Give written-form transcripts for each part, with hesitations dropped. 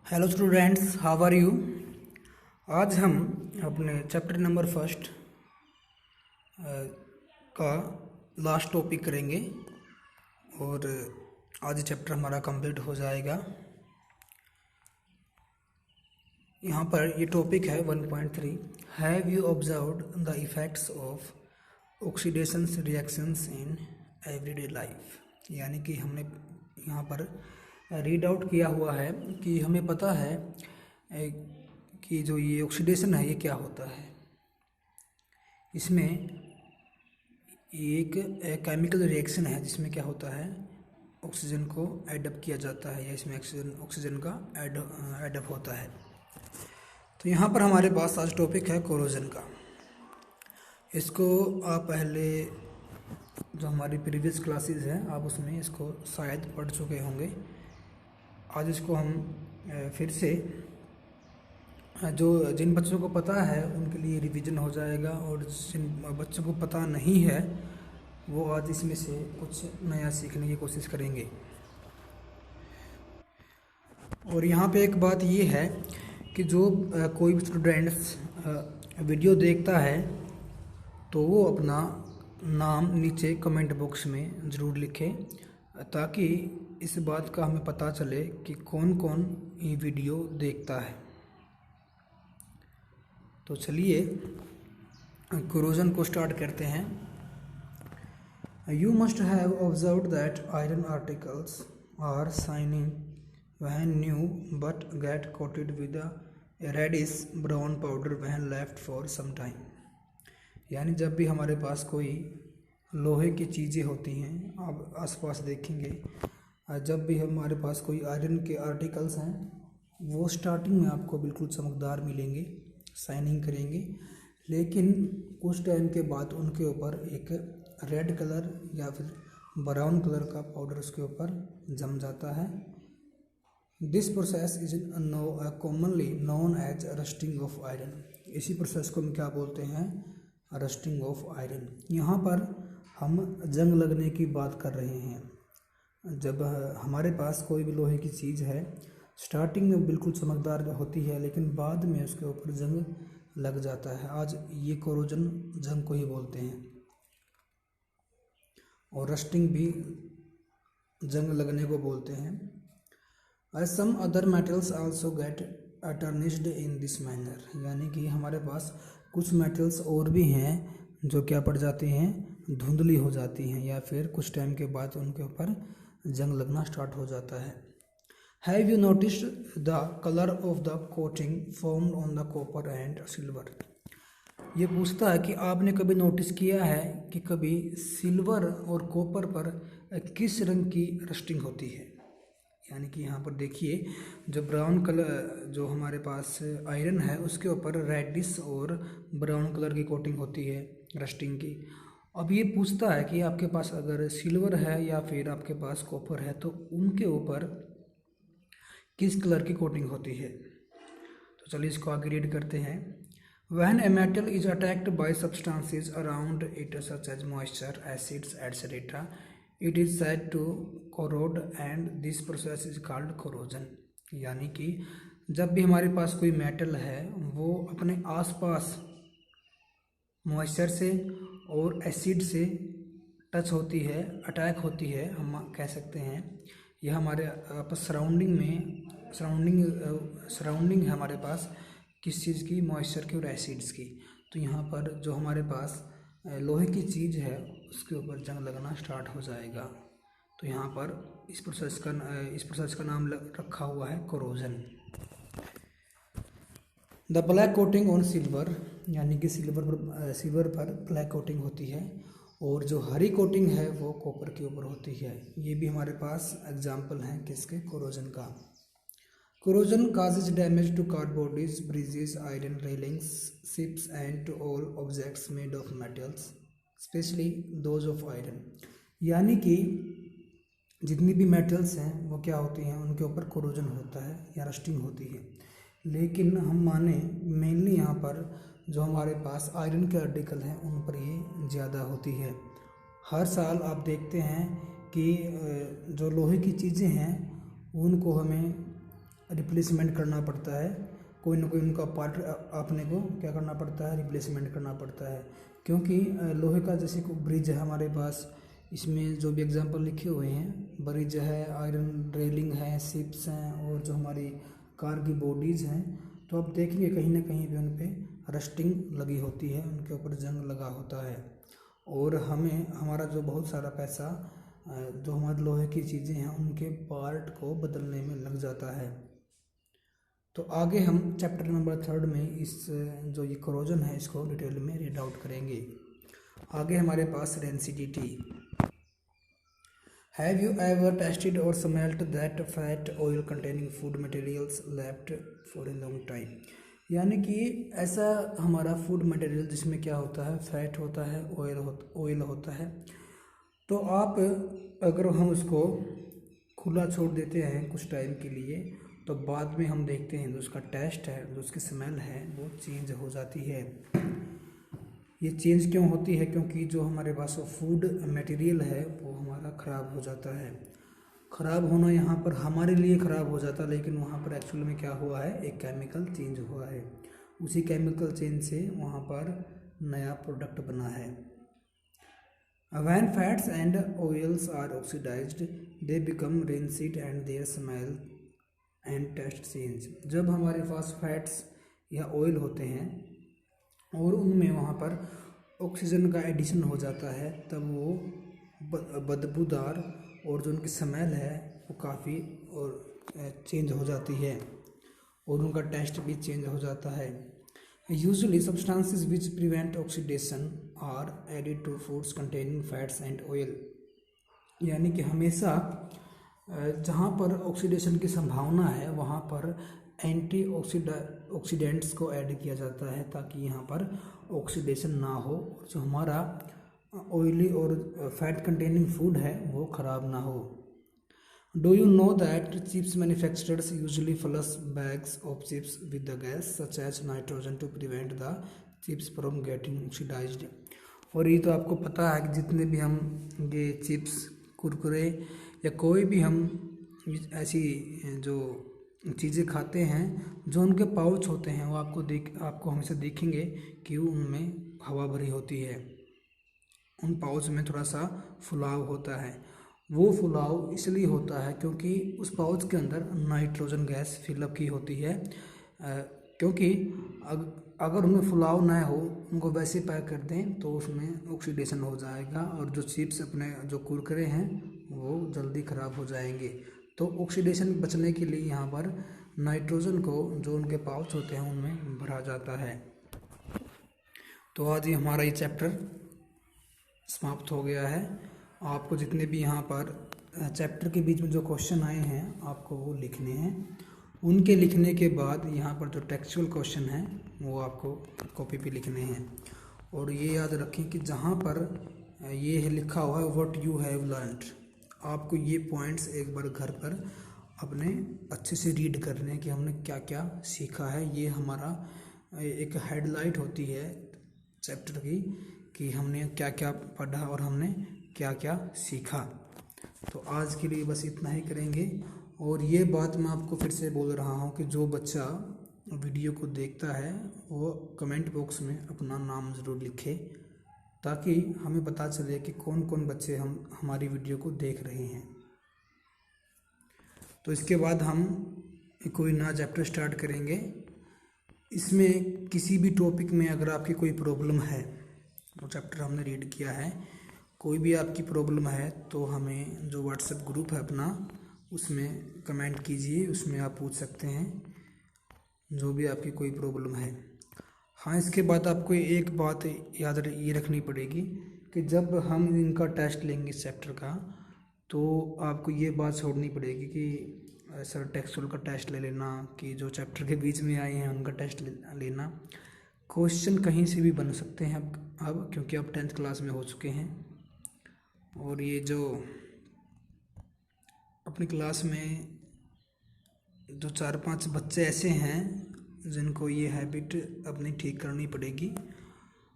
Hello students, how are you. आज हम अपने चैप्टर नंबर फर्स्ट का लास्ट टॉपिक करेंगे और आज चैप्टर हमारा कंप्लीट हो जाएगा। यहाँ पर ये टॉपिक है 1.3। Have you observed the effects of oxidation reactions in everyday life. यानी कि हमने यहाँ पर रीड आउट किया हुआ है कि हमें पता है कि जो ये ऑक्सीडेशन है ये क्या होता है। इसमें एक केमिकल रिएक्शन है जिसमें क्या होता है, ऑक्सीजन को एडअप किया जाता है या इसमें ऑक्सीजन का एडअप होता है। तो यहाँ पर हमारे पास आज टॉपिक है कोरोजन का। इसको आप पहले जो हमारी प्रीवियस क्लासेस हैं आप उसमें इसको शायद पढ़ चुके होंगे। आज इसको हम फिर से जिन बच्चों को पता है उनके लिए रिवीजन हो जाएगा और जिन बच्चों को पता नहीं है वो आज इसमें से कुछ नया सीखने की कोशिश करेंगे। और यहाँ पे एक बात ये है कि जो कोई स्टूडेंट्स वीडियो देखता है तो वो अपना नाम नीचे कमेंट बॉक्स में ज़रूर लिखे ताकि इस बात का हमें पता चले कि कौन कौन ये वीडियो देखता है। तो चलिए कोरोजन को स्टार्ट करते हैं। You must have observed that iron articles are shining when new but get coated with a reddish brown powder when left for some time. यानी जब भी हमारे पास कोई लोहे की चीज़ें होती हैं, आप आसपास देखेंगे, जब भी हमारे पास कोई आयरन के आर्टिकल्स हैं वो स्टार्टिंग में आपको बिल्कुल चमकदार मिलेंगे, शाइनिंग करेंगे, लेकिन कुछ टाइम के बाद उनके ऊपर एक रेड कलर या फिर ब्राउन कलर का पाउडर उसके ऊपर जम जाता है। This process is commonly known as rusting of iron. इसी प्रोसेस को हम क्या बोलते हैं, रस्टिंग ऑफ आयरन। यहाँ पर हम जंग लगने की बात कर रहे हैं। जब हमारे पास कोई भी लोहे की चीज़ है, स्टार्टिंग में बिल्कुल चमकदार होती है लेकिन बाद में उसके ऊपर जंग लग जाता है। आज ये कोरोजन जंग को ही बोलते हैं और रस्टिंग भी जंग लगने को बोलते हैं। Some other metals also get tarnished in this manner. यानी कि हमारे पास कुछ मेटल्स और भी हैं जो क्या पड़ जाती हैं, धुंधली हो जाती हैं या फिर कुछ टाइम के बाद उनके ऊपर जंग लगना स्टार्ट हो जाता है। Have you noticed the colour of the coating formed on the copper and silver. ये पूछता है कि आपने कभी नोटिस किया है कि कभी सिल्वर और कॉपर पर किस रंग की रस्टिंग होती है। यानी कि यहाँ पर देखिए जो ब्राउन कलर जो हमारे पास आयरन है उसके ऊपर रेडिश और ब्राउन कलर की कोटिंग होती है रस्टिंग की। अब ये पूछता है कि आपके पास अगर सिल्वर है या फिर आपके पास कॉपर है तो उनके ऊपर किस कलर की कोटिंग होती है। तो चलिए इसको आगे रीड करते हैं। When a metal is attacked by substances around it such as moisture, acids, etc., it is said to corrode and this process is called corrosion। यानी कि जब भी हमारे पास कोई मेटल है वो अपने आसपास मॉइस्चर से और एसिड से टच होती है, अटैक होती है, हम कह सकते हैं यह हमारे आपस सराउंडिंग है हमारे पास किस चीज़ की, मॉइस्चर की और एसिड्स की। तो यहाँ पर जो हमारे पास लोहे की चीज़ है उसके ऊपर जंग लगना स्टार्ट हो जाएगा। तो यहाँ पर इस प्रोसेस का नाम रखा हुआ है corrosion. The black coating on silver. यानी कि सिल्वर पर ब्लैक कोटिंग होती है और जो हरी कोटिंग है वो कॉपर के ऊपर होती है। ये भी हमारे पास एग्जाम्पल हैं किसके, कोरोजन का। Corrosion causes damage to car bodies, bridges, iron railings, ships and to all objects made of metals, especially those of iron। यानी कि जितनी भी मेटल्स हैं वो क्या होती हैं, उनके ऊपर कोरोजन होता है या रस्टिंग होती है। लेकिन हम माने मेनली यहाँ पर जो हमारे पास आयरन के आर्टिकल हैं उन पर ये ज़्यादा होती है। हर साल आप देखते हैं कि जो लोहे की चीज़ें हैं उनको हमें रिप्लेसमेंट करना पड़ता है, कोई ना कोई उनका पार्ट आपने को क्या करना पड़ता है, रिप्लेसमेंट करना पड़ता है। क्योंकि लोहे का जैसे कोई ब्रिज है हमारे पास, इसमें जो भी एग्जांपल लिखे हुए हैं, ब्रिज है, आयरन रेलिंग है, शिप्स हैं, और जो हमारी कार की बॉडीज़ हैं, तो आप देखेंगे कहीं ना कहीं पे उन पर रस्टिंग लगी होती है, उनके ऊपर जंग लगा होता है, और हमें हमारा जो बहुत सारा पैसा जो हमारे लोहे की चीज़ें हैं उनके पार्ट को बदलने में लग जाता है। तो आगे हम चैप्टर नंबर 3 में इस जो ये कोरोजन है इसको डिटेल में रीड आउट करेंगे। आगे हमारे पास rancidity. Have you ever tested और smelt that fat oil containing food materials left for a long time. यानी कि ऐसा हमारा फूड मटेरियल जिसमें क्या होता है, फैट होता है, ऑयल होता है, तो आप अगर हम उसको खुला छोड़ देते हैं कुछ टाइम के लिए, तो बाद में हम देखते हैं जो उसका टेस्ट है, जो उसकी स्मेल है, वो चेंज हो जाती है। ये चेंज क्यों होती है? क्योंकि जो हमारे पास फूड मटेरियल है वो हमारा ख़राब हो जाता है। ख़राब होना यहाँ पर हमारे लिए ख़राब हो जाता है, लेकिन वहाँ पर एक्चुअल में क्या हुआ है, एक केमिकल चेंज हुआ है। उसी केमिकल चेंज से वहाँ पर नया प्रोडक्ट बना है। When fats and oils are oxidized, they become rancid and their smell and taste change। जब हमारे पास फैट्स या ऑयल होते हैं और उनमें वहाँ पर ऑक्सीजन का एडिशन हो जाता है, तब वो बदबूदार और जो उनकी स्मेल है वो काफ़ी और चेंज हो जाती है, और उनका टेस्ट भी चेंज हो जाता है। Usually substances which prevent oxidation are added to foods containing fats and oil। यानी कि हमेशा जहाँ पर ऑक्सीडेशन की संभावना है वहाँ पर एंटी ऑक्सीडेंट्स को ऐड किया जाता है, ताकि यहाँ पर ऑक्सीडेशन ना हो, जो हमारा ऑयली और फैट कंटेनिंग फूड है वो ख़राब ना हो। Do you know that chips manufacturers usually flush bags of chips with the gas such as nitrogen to prevent the chips from getting oxidized। और ये तो आपको पता है कि जितने भी हम ये चिप्स, कुरकुरे या कोई भी हम ऐसी जो चीज़ें खाते हैं, जो उनके पाउच होते हैं, वो आपको हमेशा देखेंगे कि उनमें हवा भरी होती है, उन पाउच में थोड़ा सा फुलाव होता है। वो फुलाव इसलिए होता है क्योंकि उस पाउच के अंदर नाइट्रोजन गैस फिलअप की होती है, क्योंकि अगर उनमें फुलाव ना हो, उनको वैसे पैक कर दें तो उसमें ऑक्सीडेशन हो जाएगा, और जो चिप्स अपने जो कुरकुरे हैं वो जल्दी ख़राब हो जाएंगे। तो ऑक्सीडेशन बचने के लिए यहाँ पर नाइट्रोजन को जो उनके पाउच होते हैं उनमें भरा जाता है। तो आज ये हमारा ये चैप्टर समाप्त हो गया है। आपको जितने भी यहाँ पर चैप्टर के बीच में जो क्वेश्चन आए हैं आपको वो लिखने हैं। उनके लिखने के बाद यहाँ पर जो टेक्सचुअल क्वेश्चन हैं वो आपको कॉपी पे लिखने हैं। और ये याद रखें कि जहाँ पर ये है लिखा हुआ है व्हाट यू हैव लर्नड, आपको ये पॉइंट्स एक बार घर पर अपने अच्छे से रीड करने हैं कि हमने क्या क्या सीखा है। ये हमारा एक हेडलाइट होती है चैप्टर की कि हमने क्या क्या पढ़ा और हमने क्या क्या सीखा। तो आज के लिए बस इतना ही करेंगे। और ये बात मैं आपको फिर से बोल रहा हूँ कि जो बच्चा वीडियो को देखता है वो कमेंट बॉक्स में अपना नाम ज़रूर लिखे, ताकि हमें पता चले कि कौन कौन बच्चे हमारी वीडियो को देख रहे हैं। तो इसके बाद हम कोई नया चैप्टर स्टार्ट करेंगे। इसमें किसी भी टॉपिक में अगर आपकी कोई प्रॉब्लम है, वो चैप्टर हमने रीड किया है, कोई भी आपकी प्रॉब्लम है तो हमें जो व्हाट्सएप ग्रुप है अपना, उसमें कमेंट कीजिए, उसमें आप पूछ सकते हैं जो भी आपकी कोई प्रॉब्लम है। हाँ, इसके बाद आपको एक बात याद ये रखनी पड़ेगी कि जब हम इनका टेस्ट लेंगे इस चैप्टर का, तो आपको ये बात छोड़नी पड़ेगी कि सर टेक्सचुअल का टेस्ट ले लेना, कि जो चैप्टर के बीच में आए हैं उनका टेस्ट लेना। क्वेश्चन कहीं से भी बन सकते हैं अब क्योंकि आप 10th क्लास में हो चुके हैं। और ये जो अपनी क्लास में जो 4-5 बच्चे ऐसे हैं जिनको ये हैबिट अपनी ठीक करनी पड़ेगी।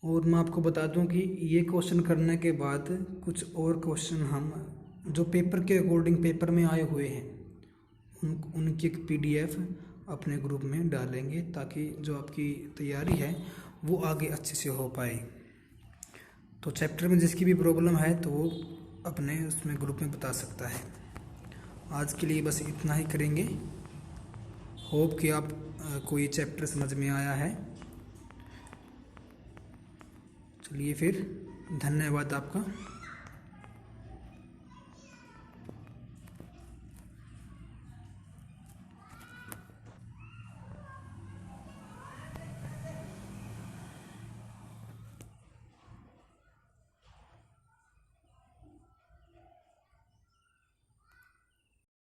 और मैं आपको बता दूं कि ये क्वेश्चन करने के बाद कुछ और क्वेश्चन हम जो पेपर के अकॉर्डिंग पेपर में आए हुए हैं उनकी एक PDF अपने ग्रुप में डालेंगे, ताकि जो आपकी तैयारी है वो आगे अच्छे से हो पाए। तो चैप्टर में जिसकी भी प्रॉब्लम है तो वो अपने उसमें ग्रुप में बता सकता है। आज के लिए बस इतना ही करेंगे। होप कि आप कोई चैप्टर समझ में आया है। चलिए फिर, धन्यवाद आपका।